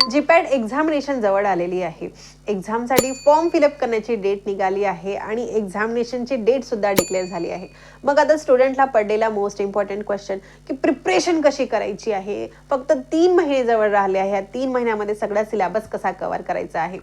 GPAT examination जवळ आलेली आहे. एक्झामसाठी फॉर्म फिलअप करण्याची डेट निघाली आहे आणि एक्झामिनेशनची डेट सुद्धा डिक्लेअर झाली आहे. मग आता स्टुडंटला पडलेला मोस्ट इम्पॉर्टंट क्वेश्चन की प्रिपरेशन कशी करायची आहे. फक्त 3 महिने जवळ राहिले आहे. या 3 महिन्यामध्ये सगळा सिलेबस कसा कव्हर करायचा आहे.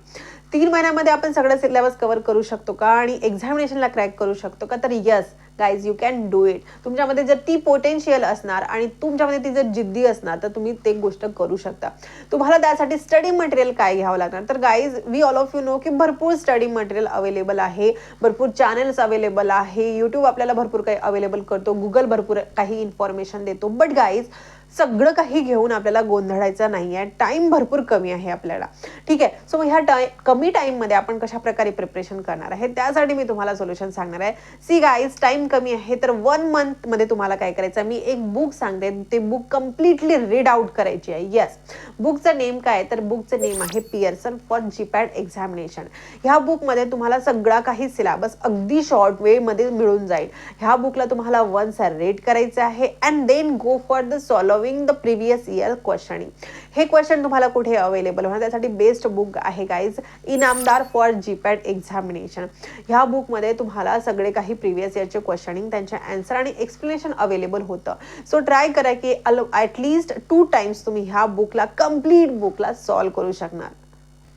3 महिन्यामध्ये आपण सगळं सिलेबस कव्हर करू शकतो का आणि एक्झामिनेशनला क्रॅक करू शकतो का? तर yes guys, you can do it. तुमच्यामध्ये जर ती पोटेन्शियल असणार आणि तुमच्यामध्ये ती जर जिद्दी असणार तर तुम्ही ते गोष्ट करू शकता. तुम्हाला त्यासाठी स्टडी मटेरियल काय घ्यावं लागणार? तर guys, we all of you know की भरपूर स्टडी मटेरियल अवेलेबल आहे, भरपूर चॅनल्स अवेलेबल आहे, यूट्यूब आपल्याला भरपूर काही अवेलेबल करतो, गुगल भरपूर काही इन्फॉर्मेशन देतो. बट गाईज, सगळं काही घेऊन आपल्याला गोंधळायचं नाही आहे. टाइम भरपूर कमी आहे आपल्याला, ठीक आहे. सो ह्या कमी टाईममध्ये आपण कशा प्रकारे प्रिपरेशन करणार आहे त्यासाठी मी तुम्हाला सोल्युशन सांगणार आहे. सी गाईज, टाइम कमी आहे तर 1 मंथमध्ये तुम्हाला काय करायचं आहे, मी एक बुक सांगते, ते बुक कम्प्लिटली रीड आउट करायची आहे. येस, बुकचं नेम काय तर बुकचं नेम आहे पियर्सन फॉर जीपॅट एक्झामिनेशन. ह्या बुकमध्ये तुम्हाला सगळा काही सिलेबस अगदी शॉर्ट वेमध्ये मिळून जाईल. ह्या बुकला तुम्हाला वन्स रीड करायचं आहे and then go for the solving the previous year questioning. हे क्वेश्चन तुम्हाला कुठे अवेलेबल होणार? त्यासाठी बेस्ट बुक आहे guys, Inamdar for GPAT examination. ह्या बुकमध्ये तुम्हाला सगळे काही प्रिव्हियस इयरचे क्वेश्चनिंग, त्यांचे आन्सर आणि एक्सप्लेनेशन अवेलेबल होतं. सो ट्राय करा की ॲटलिस्ट 2 टाइम्स तुम्ही ह्या बुकला कम्प्लीट बुकला सॉल्व करू शकणार.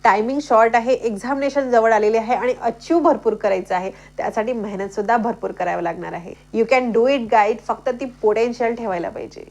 टायमिंग शॉर्ट आहे, एक्झामिनेशन जवळ आलेले आहे आणि अचीव भरपूर करायचं आहे. त्यासाठी मेहनत सुद्धा भरपूर करावी लागणार आहे. You can do it guide, फक्त ती पोटेन्शियल ठेवायला पाहिजे.